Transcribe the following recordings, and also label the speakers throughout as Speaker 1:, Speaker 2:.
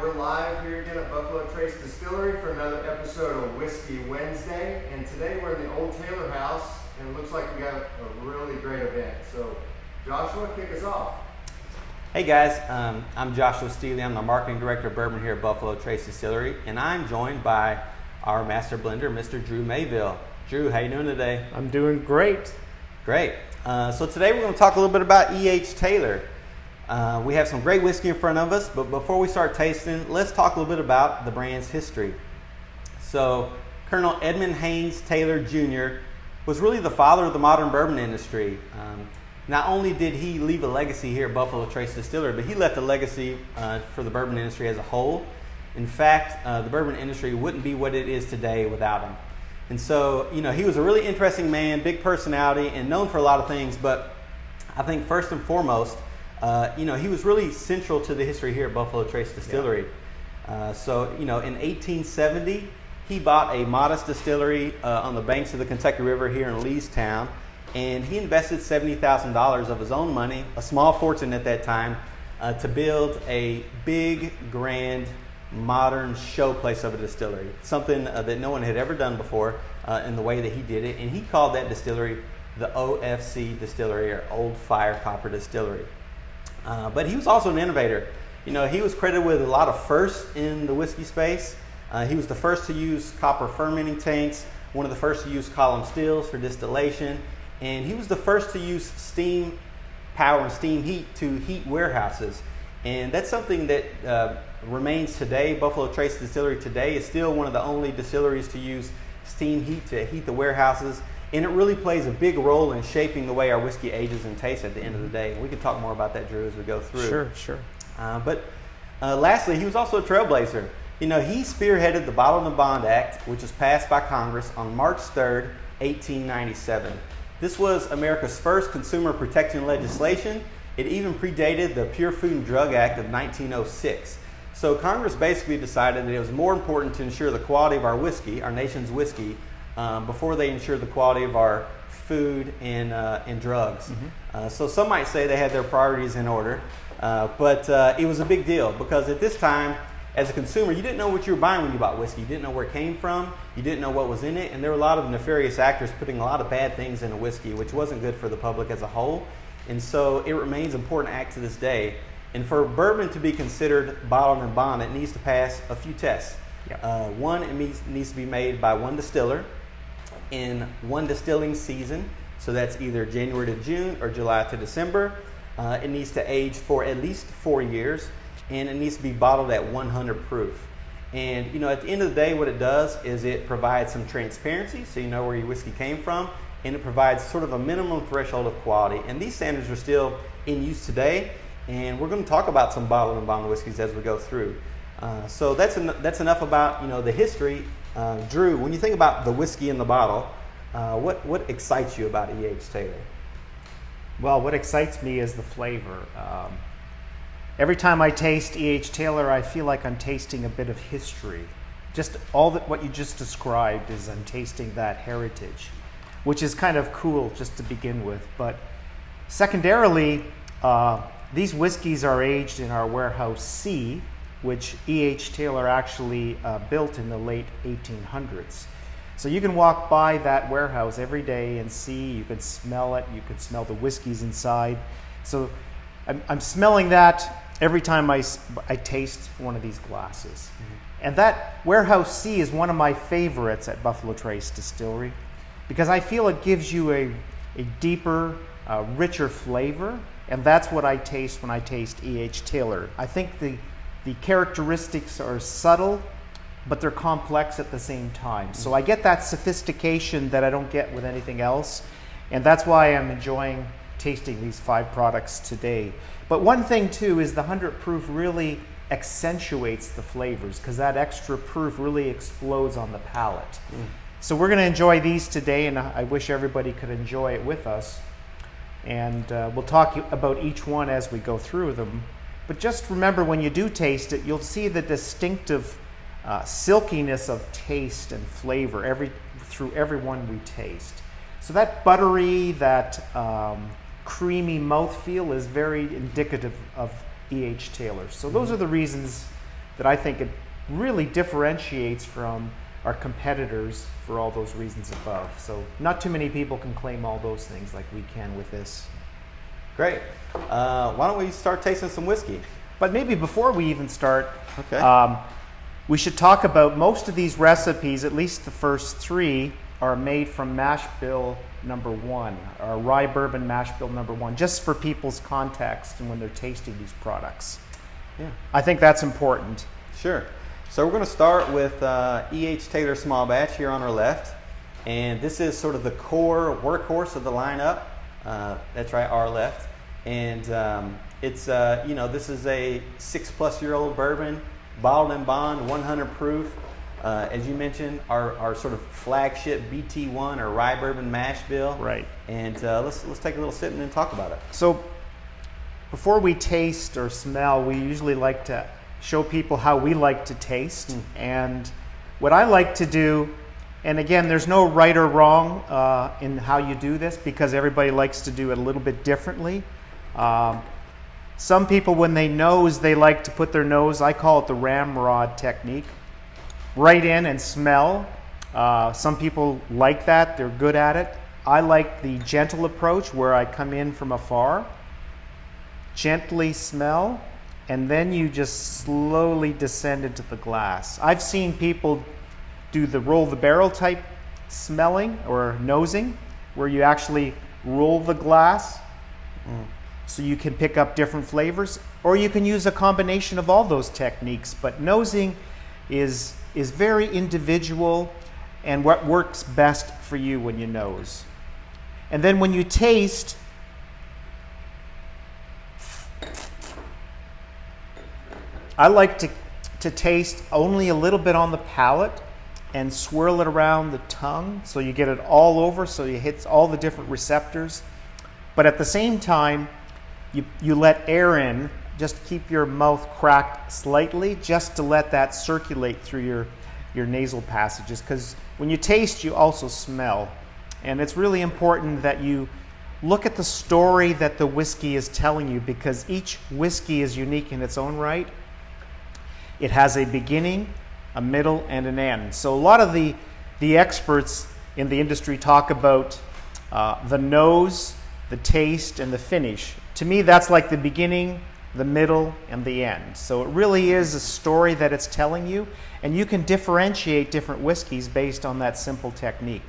Speaker 1: we're live here again at Buffalo Trace Distillery for another episode of Whiskey Wednesday. And today we're in the Old Taylor House, and it looks like we got a really great event. So, Joshua, kick us off.
Speaker 2: Hey guys, I'm Joshua Steele. I'm the Marketing Director of Bourbon here at Buffalo Trace Distillery, and I'm joined by our Master Blender, Mr. Drew Mayville. Drew, how you doing today?
Speaker 3: I'm doing great.
Speaker 2: Great. So today we're going to talk a little bit about E.H. Taylor. We have some great whiskey in front of us, but before we start tasting, let's talk a little bit about the brand's history. So, Colonel Edmund Haynes Taylor Jr. was really the father of the modern bourbon industry. Not only did he leave a legacy here at Buffalo Trace Distillery, but he left a legacy for the bourbon industry as a whole. In fact, the bourbon industry wouldn't be what it is today without him. And so, he was a really interesting man, big personality, and known for a lot of things, but I think first and foremost, he was really central to the history here at Buffalo Trace Distillery. Yeah. In 1870, he bought a modest distillery on the banks of the Kentucky River here in Leestown, and he invested $70,000 of his own money, a small fortune at that time, to build a big, grand, modern showplace of a distillery, something that no one had ever done before in the way that he did it, and he called that distillery the OFC Distillery, or Old Fire Copper Distillery. But he was also an innovator. He was credited with a lot of firsts in the whiskey space. He was the first to use copper fermenting tanks, one of the first to use column stills for distillation, and he was the first to use steam power and steam heat to heat warehouses. And that's something that remains today. Buffalo Trace Distillery today is still one of the only distilleries to use steam heat to heat the warehouses. And it really plays a big role in shaping the way our whiskey ages and tastes at the end of the day. We can talk more about that, Drew, as we go through.
Speaker 3: Sure.
Speaker 2: Lastly, he was also a trailblazer. He spearheaded the Bottle and Bond Act, which was passed by Congress on March 3rd, 1897. This was America's first consumer protection legislation. It even predated the Pure Food and Drug Act of 1906. So Congress basically decided that it was more important to ensure the quality of our whiskey, our nation's whiskey, before they ensured the quality of our food and drugs. Mm-hmm. So some might say they had their priorities in order, but it was a big deal because at this time, as a consumer, you didn't know what you were buying when you bought whiskey. You didn't know where it came from. You didn't know what was in it. And there were a lot of nefarious actors putting a lot of bad things in a whiskey, which wasn't good for the public as a whole. And so it remains an important act to this day. And for bourbon to be considered bottled and bond, it needs to pass a few tests. Yep. One, it needs to be made by one distiller in one distilling season. So that's either January to June or July to December. It needs to age for at least 4 years. And it needs to be bottled at 100 proof. And at the end of the day, what it does is it provides some transparency, so you know where your whiskey came from, and it provides sort of a minimum threshold of quality. And these standards are still in use today, and we're going to talk about some bottled and bond whiskeys as we go through. So that's enough about the history. Drew, when you think about the whiskey in the bottle, what excites you about E.H. Taylor?
Speaker 3: Well, what excites me is the flavor. Every time I taste E.H. Taylor, I feel like I'm tasting a bit of history. Just what you just described is I'm tasting that heritage, which is kind of cool just to begin with. But secondarily, these whiskeys are aged in our warehouse C, which E.H. Taylor actually built in the late 1800s. So you can walk by that warehouse every day and see, you can smell it, you can smell the whiskeys inside. So I'm smelling that every time I taste one of these glasses. Mm-hmm. And that Warehouse C is one of my favorites at Buffalo Trace Distillery because I feel it gives you a deeper, richer flavor, and that's what I taste when I taste E.H. Taylor. I think the characteristics are subtle, but they're complex at the same time. Mm-hmm. So I get that sophistication that I don't get with anything else, and that's why I'm enjoying tasting these 5 products today. But one thing too is the 100 proof really accentuates the flavors because that extra proof really explodes on the palate. Mm. So we're going to enjoy these today, and I wish everybody could enjoy it with us. And we'll talk about each one as we go through them. But just remember, when you do taste it, you'll see the distinctive silkiness of taste and flavor through every one we taste. So that buttery, that creamy mouthfeel is very indicative of E.H. Taylor. So those are the reasons that I think it really differentiates from our competitors for all those reasons above. So not too many people can claim all those things like we can with this.
Speaker 2: Great. Why don't we start tasting some whiskey?
Speaker 3: But maybe before we even start,
Speaker 2: Okay.
Speaker 3: we should talk about most of these recipes, at least the first 3, are made from mash bill number 1, or rye bourbon mash bill number 1, just for people's context and when they're tasting these products.
Speaker 2: Yeah.
Speaker 3: I think that's important.
Speaker 2: Sure. So we're going to start with E.H. Taylor Small Batch here on our left. And this is sort of the core workhorse of the lineup. That's right, our left. And it's, this is a 6+-year-old bourbon, bottled in bond, 100 proof. As you mentioned, our sort of flagship BT1 or rye bourbon mash bill.
Speaker 3: Right.
Speaker 2: And let's take a little sip and then talk about it.
Speaker 3: So before we taste or smell, we usually like to show people how we like to taste. And what I like to do, and again, there's no right or wrong in how you do this because everybody likes to do it a little bit differently. Some people, when they nose, they like to put their nose, I call it the ramrod technique, right in and smell. Some people like that, they're good at it. I like the gentle approach where I come in from afar, gently smell, and then you just slowly descend into the glass. I've seen people do the roll the barrel type smelling or nosing, where you actually roll the glass so you can pick up different flavors, or you can use a combination of all those techniques. But nosing is very individual and what works best for you when you nose. And then when you taste, I like to taste only a little bit on the palate and swirl it around the tongue so you get it all over, so you hit all the different receptors. But at the same time, you let air in, just keep your mouth cracked slightly just to let that circulate through your nasal passages, because when you taste, you also smell. And it's really important that you look at the story that the whiskey is telling you, because each whiskey is unique in its own right. It has a beginning, a middle, and an end. So a lot of the experts in the industry talk about the nose, the taste, and the finish. To me, that's like the beginning, the middle, and the end. So it really is a story that it's telling you, and you can differentiate different whiskeys based on that simple technique.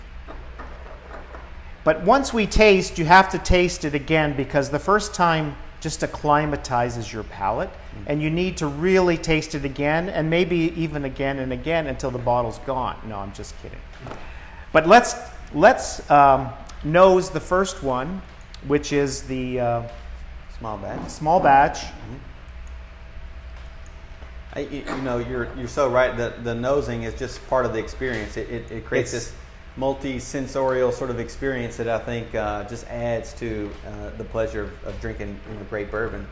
Speaker 3: But once we taste, you have to taste it again, because the first time just acclimatizes your palate, and you need to really taste it again, and maybe even again and again until the bottle's gone. No, I'm just kidding. But let's nose the first one, which is the
Speaker 2: Small batch.
Speaker 3: small batch.
Speaker 2: You're so right that the nosing is just part of the experience. It creates this multi-sensorial sort of experience that I think just adds to the pleasure of drinking great bourbon.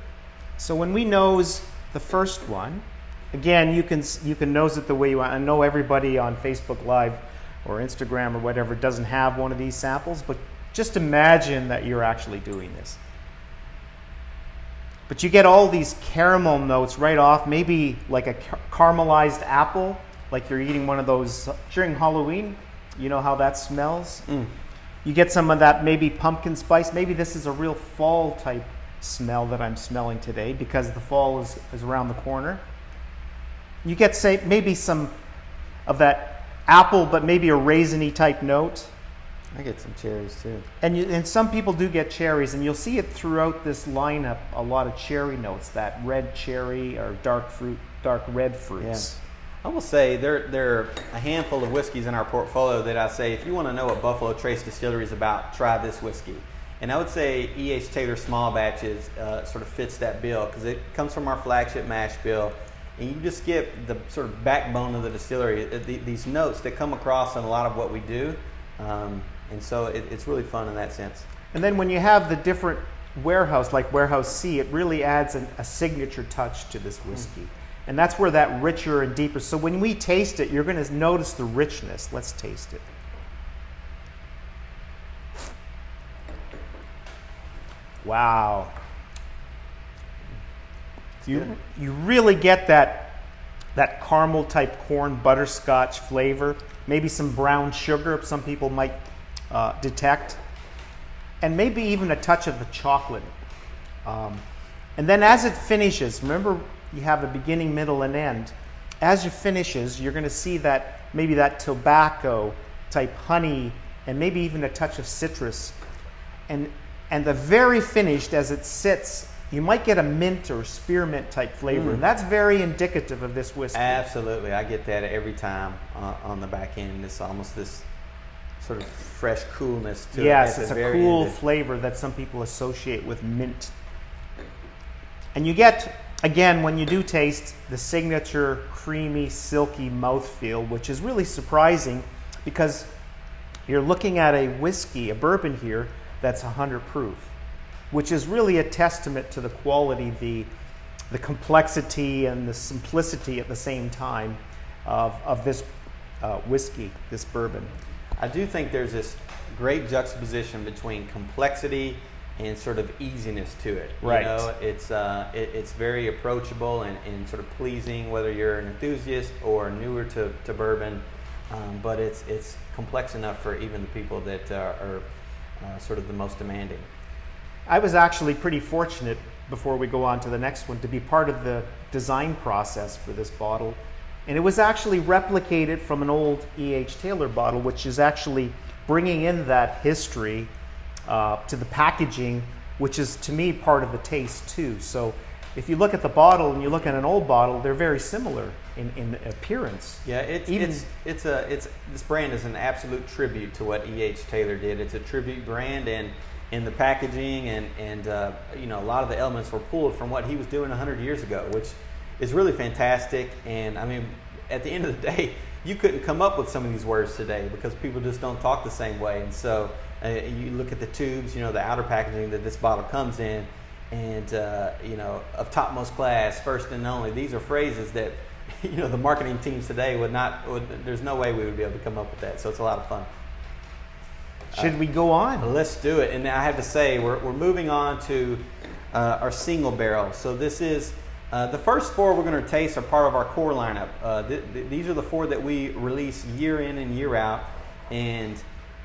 Speaker 3: So when we nose the first one, again, you can nose it the way you want. I know everybody on Facebook Live or Instagram or whatever doesn't have one of these samples, but just imagine that you're actually doing this. But you get all these caramel notes right off, maybe like a caramelized apple, like you're eating one of those during Halloween. You know how that smells? You get some of that maybe pumpkin spice. Maybe this is a real fall type smell that I'm smelling today because the fall is around the corner. You get, say, maybe some of that apple, but maybe a raisiny type note.
Speaker 2: I get some cherries too.
Speaker 3: And some people do get cherries, and you'll see it throughout this lineup, a lot of cherry notes, that red cherry or dark red fruits.
Speaker 2: Yeah. I will say there are a handful of whiskeys in our portfolio that I say, if you want to know what Buffalo Trace Distillery is about, try this whiskey. And I would say E.H. Taylor Small Batches sort of fits that bill because it comes from our flagship mash bill. And you just get the sort of backbone of the distillery, these notes that come across in a lot of what we do. And so it's really fun in that sense.
Speaker 3: And then when you have the different warehouse, like Warehouse C, it really adds a signature touch to this whiskey. And that's where that richer and deeper. So when we taste it, you're going to notice the richness. Let's taste it. Wow. You really get that that caramel type corn butterscotch flavor, maybe some brown sugar some people might detect, and maybe even a touch of the chocolate. And then as it finishes, remember you have a beginning, middle, and end. As it finishes, you're going to see that maybe that tobacco type honey and maybe even a touch of citrus. And the very finished, as it sits, you might get a mint or spearmint type flavor. And that's very indicative of this whiskey.
Speaker 2: Absolutely. I get that every time on the back end. It's almost this sort of fresh coolness to it.
Speaker 3: Yes, it's a cool flavor that some people associate with mint. And you get, again, when you do taste, the signature creamy, silky mouthfeel, which is really surprising because you're looking at a whiskey, a bourbon here, that's 100 proof, which is really a testament to the quality, the complexity and the simplicity at the same time of this whiskey, this bourbon.
Speaker 2: I do think there's this great juxtaposition between complexity and sort of easiness to it.
Speaker 3: Right.
Speaker 2: You know, it's very approachable and sort of pleasing, whether you're an enthusiast or newer to bourbon, but it's complex enough for even the people that are sort of the most demanding.
Speaker 3: I was actually pretty fortunate, before we go on to the next one, to be part of the design process for this bottle. And it was actually replicated from an old E.H. Taylor bottle, which is actually bringing in that history to the packaging, which is, to me, part of the taste too. So if you look at the bottle and you look at an old bottle, they're very similar in appearance.
Speaker 2: Yeah, this brand is an absolute tribute to what E.H. Taylor did. It's a tribute brand, and in the packaging and you know, a lot of the elements were pulled from what he was doing 100 years ago, which is really fantastic. And I mean, at the end of the day, you couldn't come up with some of these words today because people just don't talk the same way. And so you look at the tubes, you know, the outer packaging that this bottle comes in, and you know, of topmost class, first and only. These are phrases that, you know, the marketing teams today there's no way we would be able to come up with that. So it's a lot of fun.
Speaker 3: Should we go on?
Speaker 2: Let's do it. And I have to say, we're moving on to our single barrel. So this is the first four we're going to taste are part of our core lineup. These are the four that we release year in and year out. And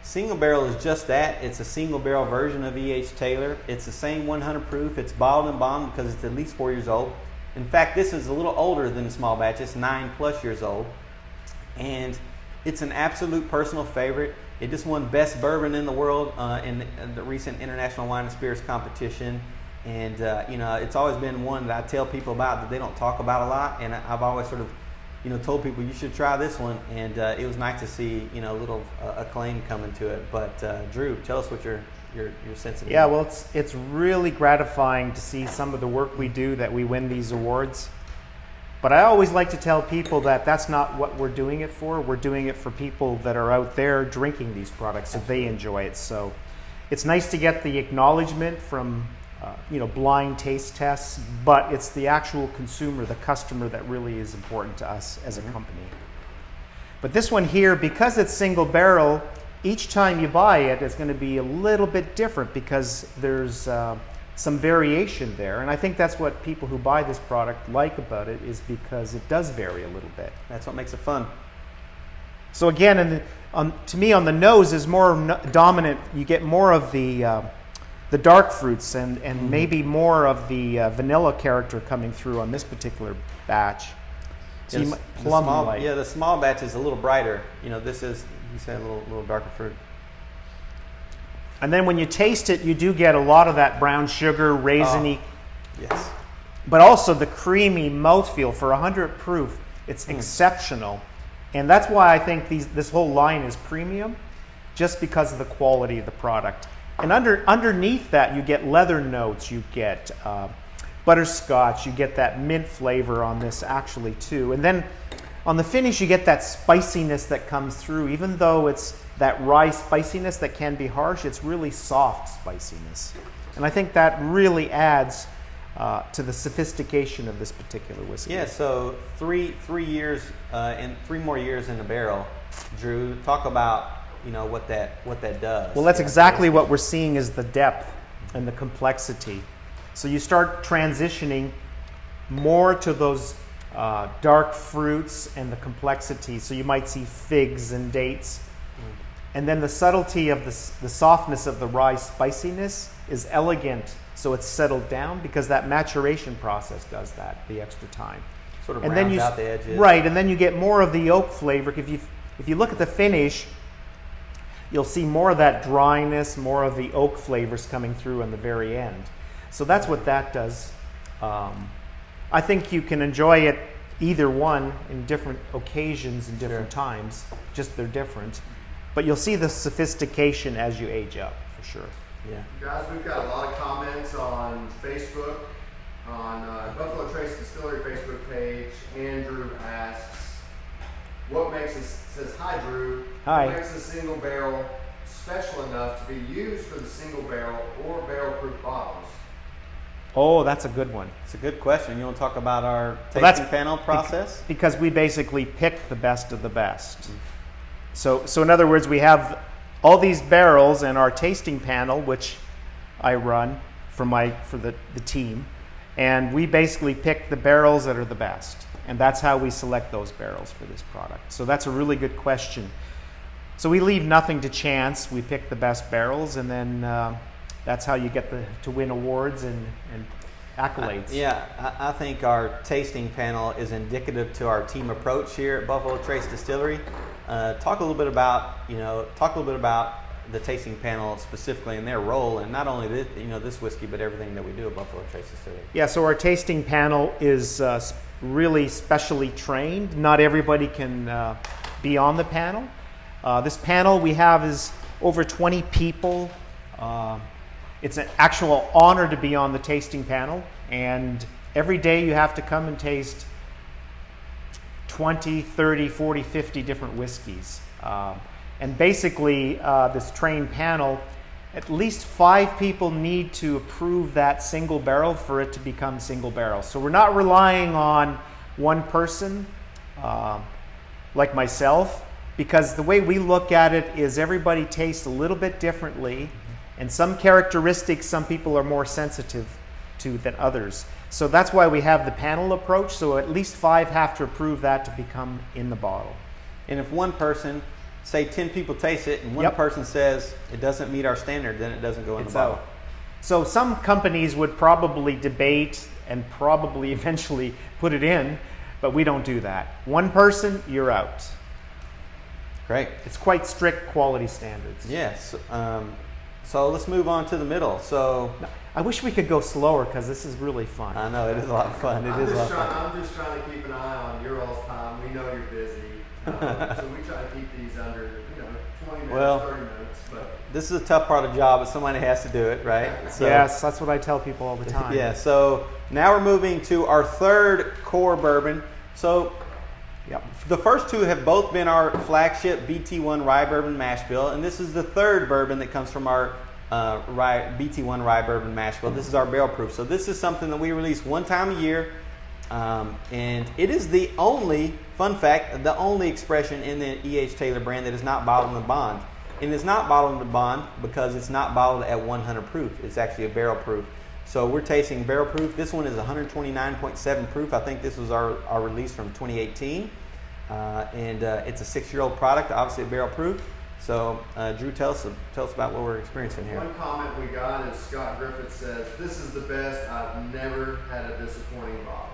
Speaker 2: single barrel is just that. It's a single barrel version of E.H. Taylor. It's the same 100 proof. It's bottled and bonded because it's at least 4 years old. In fact, this is a little older than the small batch. It's 9+ years old. And it's an absolute personal favorite. It just won Best Bourbon in the World in the recent International Wine and Spirits competition. And, you know, it's always been one that I tell people about that they don't talk about a lot. And I've always sort of, you know, told people you should try this one. And it was nice to see, you know, a little acclaim coming to it. But, Drew, tell us what your sense of it.
Speaker 3: Yeah, well, it's really gratifying to see some of the work we do that we win these awards. But I always like to tell people that that's not what we're doing it for. We're doing it for people that are out there drinking these products, so they enjoy it. So it's nice to get the acknowledgement from, you know, blind taste tests, but it's the actual consumer, the customer, that really is important to us as a company. But this one here, because it's single barrel, each time you buy it, it's going to be a little bit different because there's some variation there. And I think that's what people who buy this product like about it, is because it does vary a little bit.
Speaker 2: That's what makes it fun.
Speaker 3: So again, to me, on the nose is more dominant. You get more of the dark fruits and maybe more of the vanilla character coming through on this particular batch. So
Speaker 2: the small batch is a little brighter. You know, this is, you said, a little darker fruit.
Speaker 3: And then when you taste it, you do get a lot of that brown sugar, raisiny.
Speaker 2: Yes.
Speaker 3: But also the creamy mouthfeel. For 100 proof, it's exceptional. And that's why I think this whole line is premium, just because of the quality of the product. And underneath that, you get leather notes, you get butterscotch, you get that mint flavor on this actually too. And then on the finish, you get that spiciness that comes through. Even though it's that rye spiciness that can be harsh, it's really soft spiciness. And I think that really adds to the sophistication of this particular whiskey.
Speaker 2: Yeah, so three years and 3 more years in the barrel. Drew, talk about, you know, what that does.
Speaker 3: Well, that's exactly what we're seeing, is the depth and the complexity. So you start transitioning more to those dark fruits and the complexity. So you might see figs and dates. And then the subtlety of the softness of the rye spiciness is elegant. So it's settled down because that maturation process does that, the extra time.
Speaker 2: Sort of
Speaker 3: And
Speaker 2: rounds
Speaker 3: then
Speaker 2: out the edges.
Speaker 3: Right, and then you get more of the oak flavor. If you look at the finish, you'll see more of that dryness, more of the oak flavors coming through in the very end. So that's what that does. I think you can enjoy it either one in different occasions and different times. Just they're different. But you'll see the sophistication as you age up, for sure.
Speaker 2: Yeah.
Speaker 1: Guys, we've got a lot of comments on Facebook, on Buffalo Trace Distillery Facebook page. Andrew asks, what makes says, hi Drew,
Speaker 3: Hi.
Speaker 1: What makes a single barrel special enough to be used for the single barrel or barrel proof bottles?
Speaker 3: Oh, that's a good one.
Speaker 2: It's a good question. You want to talk about our tasting
Speaker 3: that's
Speaker 2: panel process?
Speaker 3: Because we basically pick the best of the best. So in other words, we have all these barrels in our tasting panel, which I run for the team, and we basically pick the barrels that are the best, and that's how we select those barrels for this product. So that's a really good question. So we leave nothing to chance. We pick the best barrels, and then that's how you get to win awards and accolades.
Speaker 2: I think our tasting panel is indicative to our team approach here at Buffalo Trace Distillery. Talk a little bit about the tasting panel specifically and their role, and not only this whiskey, but everything that we do at Buffalo Trace Distillery.
Speaker 3: Yeah, so our tasting panel is really specially trained. Not everybody can be on the panel. This panel we have is over 20 people. It's an actual honor to be on the tasting panel, and every day you have to come and taste 20, 30, 40, 50 different whiskeys. And basically, this trained panel, at least 5 people need to approve that single barrel for it to become single barrel. So we're not relying on one person like myself, because the way we look at it is everybody tastes a little bit differently, and some characteristics some people are more sensitive to than others. So that's why we have the panel approach. So at least 5 have to approve that to become in the bottle.
Speaker 2: And if one person, say 10 people taste it, and one person says it doesn't meet our standard, then it doesn't go in the bottle.
Speaker 3: So some companies would probably debate and probably eventually put it in, but we don't do that. One person, you're out.
Speaker 2: Great.
Speaker 3: It's quite strict quality standards.
Speaker 2: Yes. So let's move on to the middle. So
Speaker 3: I wish we could go slower because this is really fun.
Speaker 2: I know, it is a lot of fun.
Speaker 1: I'm just trying to keep an eye on your all's time. We know you're busy. So we try to keep these under 20 minutes, 30 minutes. But
Speaker 2: this is a tough part of the job, but somebody has to do it, right? So,
Speaker 3: yes, that's what I tell people all the time.
Speaker 2: Yeah, so now we're moving to our third core bourbon. So the first 2 have both been our flagship BT1 Rye Bourbon Mash Bill, and this is the third bourbon that comes from our BT1 Rye Bourbon Mash Bill. This is our barrel proof. So this is something that we release one time a year, and it is the only, fun fact, the only expression in the E.H. Taylor brand that is not bottled in the bond. And it's not bottled in the bond because it's not bottled at 100 proof. It's actually a barrel proof. So we're tasting barrel proof. This one is 129.7 proof. I think this was our release from 2018. And it's a 6-year-old product, obviously a barrel proof. So Drew, tell us about what we're experiencing here.
Speaker 1: one comment we got is Scott Griffith says, "This is the best. I've never had a disappointing bottle."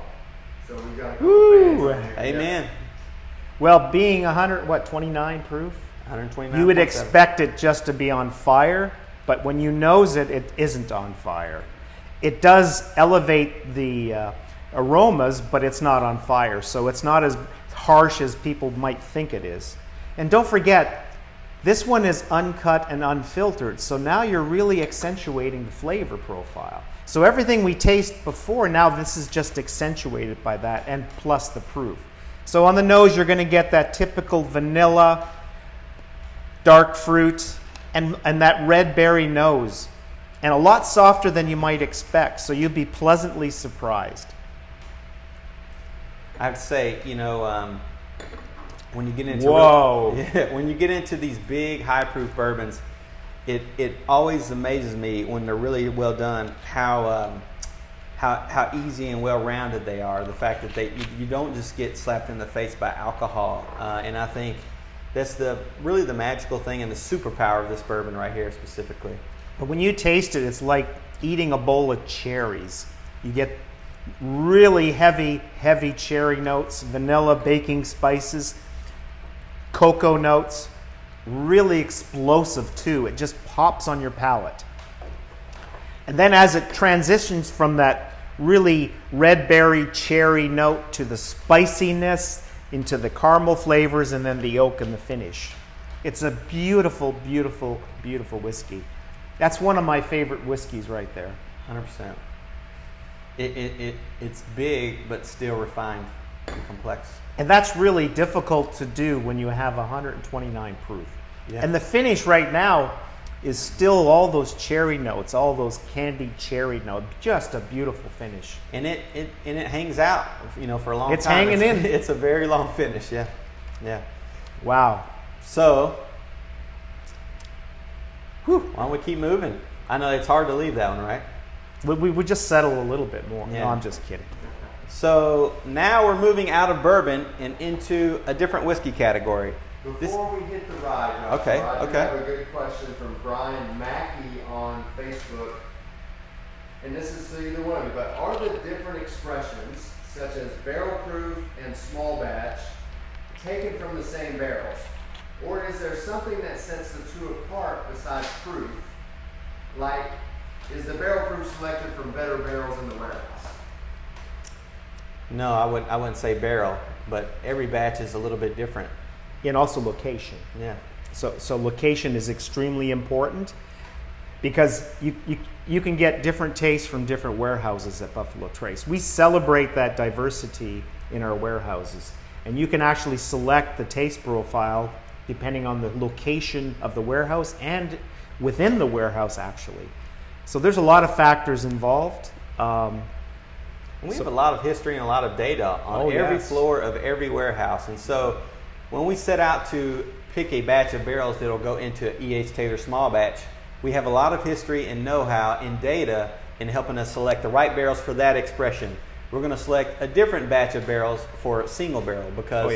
Speaker 1: So we've got a couple fans in here.
Speaker 2: Amen.
Speaker 3: Well, being 29 proof,
Speaker 2: 129.
Speaker 3: you would expect it just to be on fire, but when you nose it, it isn't on fire. It does elevate the aromas, but it's not on fire, so it's not as harsh as people might think it is. And don't forget, this one is uncut and unfiltered, so now you're really accentuating the flavor profile. So everything we taste before, now this is just accentuated by that, and plus the proof. So on the nose, you're going to get that typical vanilla, dark fruit, and that red berry nose, and a lot softer than you might expect, so you'll be pleasantly surprised.
Speaker 2: I have to say, when you get into when you get into these big high proof bourbons, it always amazes me when they're really well done how how easy and well-rounded they are. The fact that you don't just get slapped in the face by alcohol, and I think that's really the magical thing and the superpower of this bourbon right here specifically.
Speaker 3: But when you taste it, it's like eating a bowl of cherries. You get really heavy cherry notes, vanilla, baking spices, cocoa notes, really explosive too. It just pops on your palate. And then as it transitions from that really red berry cherry note to the spiciness into the caramel flavors and then the oak and the finish. It's a beautiful, beautiful, beautiful whiskey. That's one of my favorite whiskeys right there.
Speaker 2: 100%. It's big but still refined and complex.
Speaker 3: And that's really difficult to do when you have 129 proof.
Speaker 2: Yeah.
Speaker 3: And the finish right now is still all those cherry notes, all those candied cherry notes. Just a beautiful finish.
Speaker 2: And it hangs out, for a long time.
Speaker 3: It's hanging in.
Speaker 2: It's a very long finish, yeah.
Speaker 3: Wow.
Speaker 2: So, why don't we keep moving? I know it's hard to leave that one, right?
Speaker 3: We would just settle a little bit more.
Speaker 2: Yeah.
Speaker 3: No, I'm just kidding.
Speaker 2: So now we're moving out of bourbon and into a different whiskey category.
Speaker 1: Before we hit the rye, Joshua,
Speaker 2: Okay.
Speaker 1: I do have a good question from Brian Mackey on Facebook. And this is to either one of you, but are the different expressions, such as barrel proof and small batch, taken from the same barrels? Or is there something that sets the two apart besides proof? Like, is the barrel proof selected from better barrels in the warehouse?
Speaker 2: No, I wouldn't say barrel, but every batch is a little bit different.
Speaker 3: And also location.
Speaker 2: Yeah.
Speaker 3: So location is extremely important because you can get different tastes from different warehouses at Buffalo Trace. We celebrate that diversity in our warehouses, and you can actually select the taste profile depending on the location of the warehouse and within the warehouse actually. So there's a lot of factors involved.
Speaker 2: We have a lot of history and a lot of data on every floor of every warehouse, and so when we set out to pick a batch of barrels that will go into an E.H. Taylor small batch, we have a lot of history and know-how and data in helping us select the right barrels for that expression. We're going to select a different batch of barrels for a single barrel because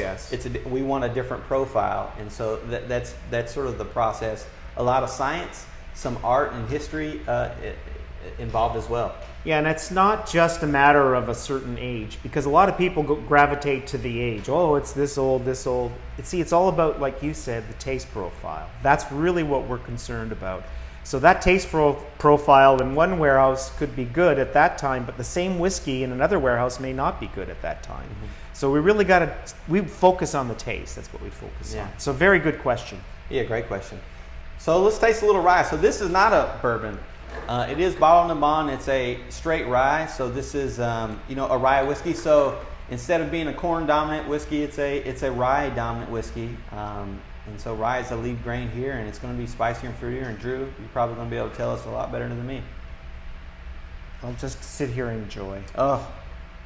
Speaker 2: we want a different profile, and so that's sort of the process. A lot of science, some art and history involved as well.
Speaker 3: Yeah, and it's not just a matter of a certain age, because a lot of people gravitate to the age. Oh, it's this old, this old. It's all about, like you said, the taste profile. That's really what we're concerned about. So that taste profile in one warehouse could be good at that time, but the same whiskey in another warehouse may not be good at that time. Mm-hmm. So we really we focus on the taste. That's what we focus on. So very good question.
Speaker 2: Yeah, great question. So let's taste a little rye. So this is not a bourbon. It is bottled and bond. It's a straight rye. So this is a rye whiskey. So instead of being a corn dominant whiskey, it's a rye dominant whiskey. And so rye is the lead grain here, and it's going to be spicier and fruitier. And Drew, you're probably going to be able to tell us a lot better than me.
Speaker 3: I'll just sit here and enjoy.
Speaker 2: Oh,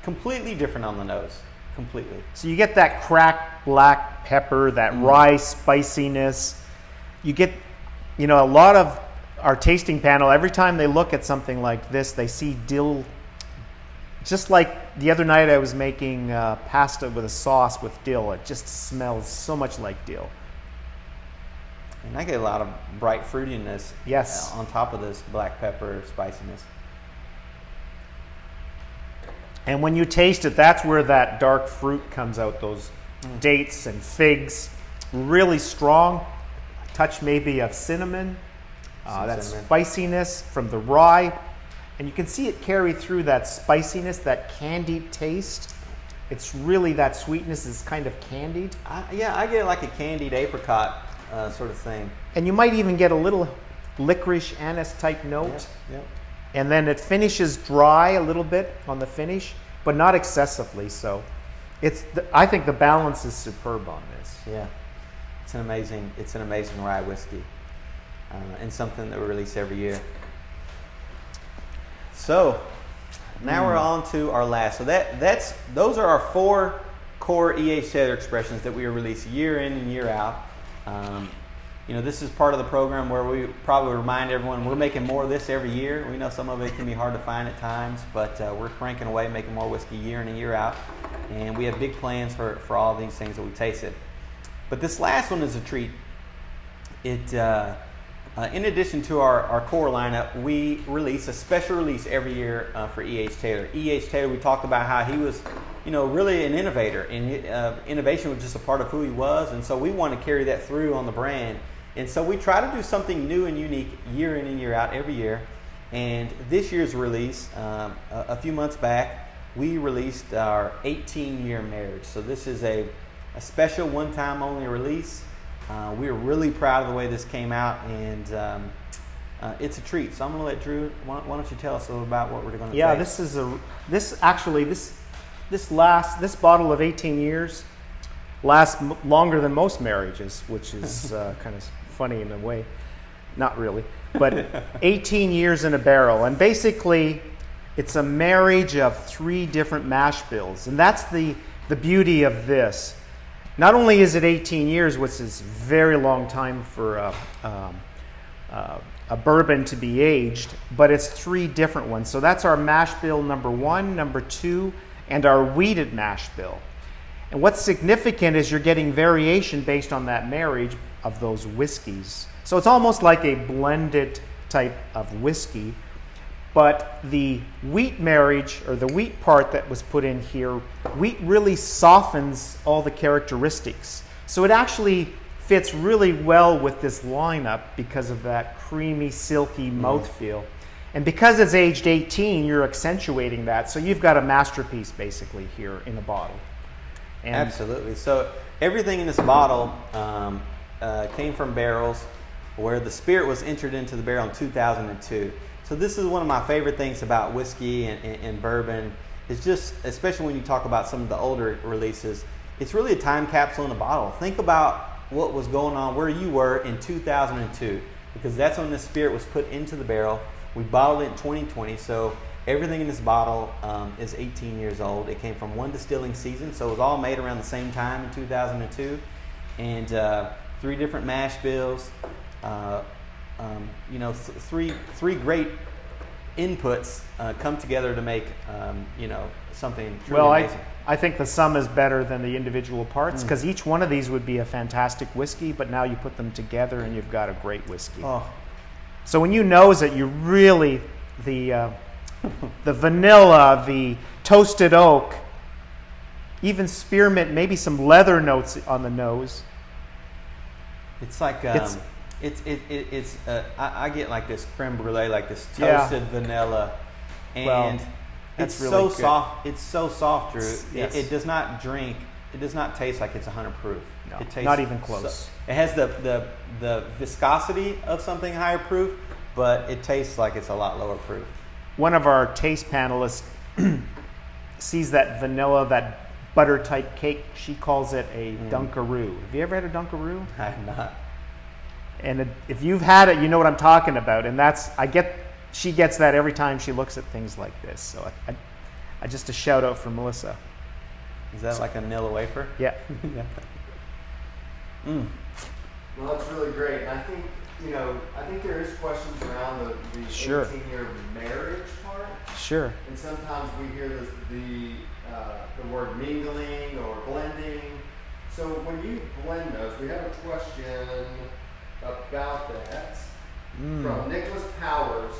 Speaker 2: completely different on the nose. Completely.
Speaker 3: So you get that cracked black pepper, that rye spiciness. You get, a lot of our tasting panel, every time they look at something like this, they see dill. Just like the other night I was making pasta with a sauce with dill. It just smells so much like dill.
Speaker 2: And I get a lot of bright fruitiness on top of this black pepper spiciness.
Speaker 3: And when you taste it, that's where that dark fruit comes out, those dates and figs. Really strong. A touch maybe of cinnamon. That spiciness from the rye. And you can see it carry through that spiciness, that candied taste. It's really that sweetness is kind of candied.
Speaker 2: I get like a candied apricot sort of thing.
Speaker 3: And you might even get a little licorice anise type note.
Speaker 2: Yep.
Speaker 3: And then it finishes dry a little bit on the finish, but not excessively. So I think the balance is superb on this.
Speaker 2: Yeah, it's an amazing rye whiskey, and something that we release every year. So now we're on to our last. So those are our 4 core E.H. Taylor expressions that we release year in and year out. this is part of the program where we probably remind everyone we're making more of this every year. We know some of it can be hard to find at times, but we're cranking away, making more whiskey year in and year out. And we have big plans for all these things that we tasted. But this last one is a treat. It, in addition to our core lineup, we release a special release every year for E.H. Taylor. E.H. Taylor, we talked about how he was, really an innovator, and innovation was just a part of who he was, and so we want to carry that through on the brand. And so we try to do something new and unique year in and year out every year. And this year's release, a few months back, we released our 18-year marriage. So this is a special one-time only release. We're really proud of the way this came out, and it's a treat. So I'm going to let Drew. Why don't you tell us a little about what we're going to?
Speaker 3: Yeah,
Speaker 2: taste.
Speaker 3: This bottle of 18 years lasts longer than most marriages, which is kind of funny in a way. Not really, but 18 years in a barrel, and basically it's a marriage of 3 different mash bills, and that's the beauty of this. Not only is it 18 years, which is a very long time for a bourbon to be aged, but it's 3 different ones. So that's our mash bill number 1, number 2, and our wheated mash bill. And what's significant is you're getting variation based on that marriage of those whiskeys. So it's almost like a blended type of whiskey, but the wheat marriage, or the wheat part that was put in here, wheat really softens all the characteristics. So it actually fits really well with this lineup because of that creamy, silky mouthfeel. And because it's aged 18, you're accentuating that. So you've got a masterpiece basically here in a bottle. And
Speaker 2: absolutely. So everything in this bottle came from barrels where the spirit was entered into the barrel in 2002. So this is one of my favorite things about whiskey and bourbon. It's just, especially when you talk about some of the older releases, it's really a time capsule in a bottle. Think about what was going on, where you were in 2002, because that's when the spirit was put into the barrel. We bottled it in 2020, so everything in this bottle is 18 years old. It came from one distilling season, so it was all made around the same time in 2002. And 3 different mash bills, three great inputs come together to make something truly amazing.
Speaker 3: I think the sum is better than the individual parts, because each one of these would be a fantastic whiskey, but now you put them together and you've got a great whiskey.
Speaker 2: Oh.
Speaker 3: So when you nose it, you really, the vanilla, the toasted oak, even spearmint, maybe some leather notes on the nose.
Speaker 2: It's like I get like this creme brulee, like this toasted vanilla, and it's
Speaker 3: really
Speaker 2: so
Speaker 3: good.
Speaker 2: soft. It's so soft, Drew.
Speaker 3: Yes.
Speaker 2: It does not drink. It does not taste like it's 100 proof.
Speaker 3: No,
Speaker 2: it tastes
Speaker 3: not even close.
Speaker 2: It has the viscosity of something higher proof, but it tastes like it's a lot lower proof.
Speaker 3: One of our taste panelists sees that vanilla, that butter type cake. She calls it a Dunkaroo. Have you ever had a Dunkaroo?
Speaker 2: I have not.
Speaker 3: And if you've had it, you know what I'm talking about. And she gets that every time she looks at things like this. So I just a shout out for Melissa.
Speaker 2: Is that like a vanilla wafer?
Speaker 3: Yeah.
Speaker 1: Well, that's really great. And I think there is questions around the
Speaker 3: Sure.
Speaker 1: 18-year marriage part.
Speaker 3: Sure.
Speaker 1: And sometimes we hear the word mingling or blending. So when you blend those, we have a question about that from Nicholas Powers.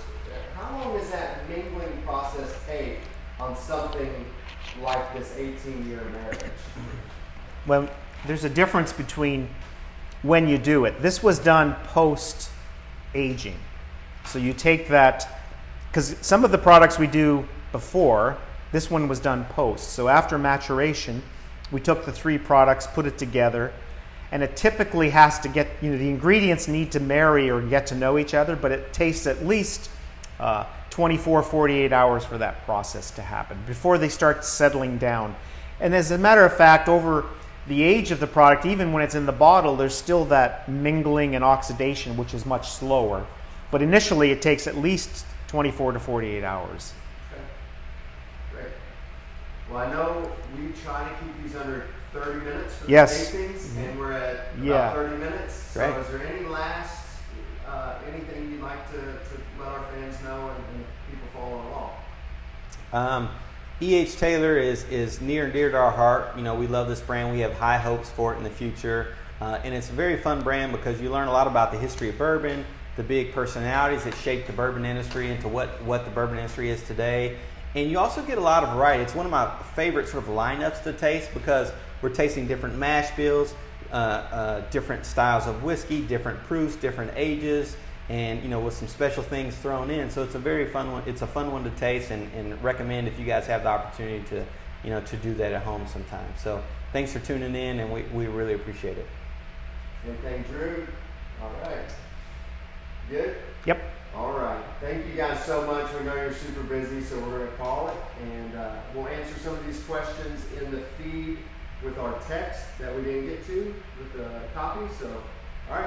Speaker 1: How long does that mingling process take on something like this 18-year marriage?
Speaker 3: Well, there's a difference between when you do it. This was done post-aging. So you take that, because some of the products we do before, this one was done post. So after maturation, we took the 3 products, put it together, and it typically has to get, the ingredients need to marry or get to know each other, but it takes at least 24, 48 hours for that process to happen before they start settling down. And as a matter of fact, over the age of the product, even when it's in the bottle, there's still that mingling and oxidation, which is much slower. But initially, it takes at least 24 to 48 hours.
Speaker 1: Okay. Great. Well, I know we try to keep these under 30 minutes for the
Speaker 3: Yes.
Speaker 1: tastings, and we're at
Speaker 3: Yeah.
Speaker 1: about 30 minutes. So
Speaker 2: Great.
Speaker 1: is there any last, anything you'd like to let our fans know and people following along?
Speaker 2: E.H. Taylor is near and dear to our heart. You know, we love this brand. We have high hopes for it in the future. And it's a very fun brand because you learn a lot about the history of bourbon, the big personalities that shaped the bourbon industry into what the bourbon industry is today. And you also get a lot of variety. It's one of my favorite sort of lineups to taste because we're tasting different mash bills, different styles of whiskey, different proofs, different ages, and with some special things thrown in. So it's a very fun one. It's a fun one to taste, and recommend if you guys have the opportunity to do that at home sometime. So thanks for tuning in, and we really appreciate it.
Speaker 1: Anything, Drew? All right. Good?
Speaker 3: Yep.
Speaker 1: All right. Thank you guys so much. We know you're super busy, so we're going to call it. And we'll answer some of these questions in the feed with our text that we didn't get to with the copy. So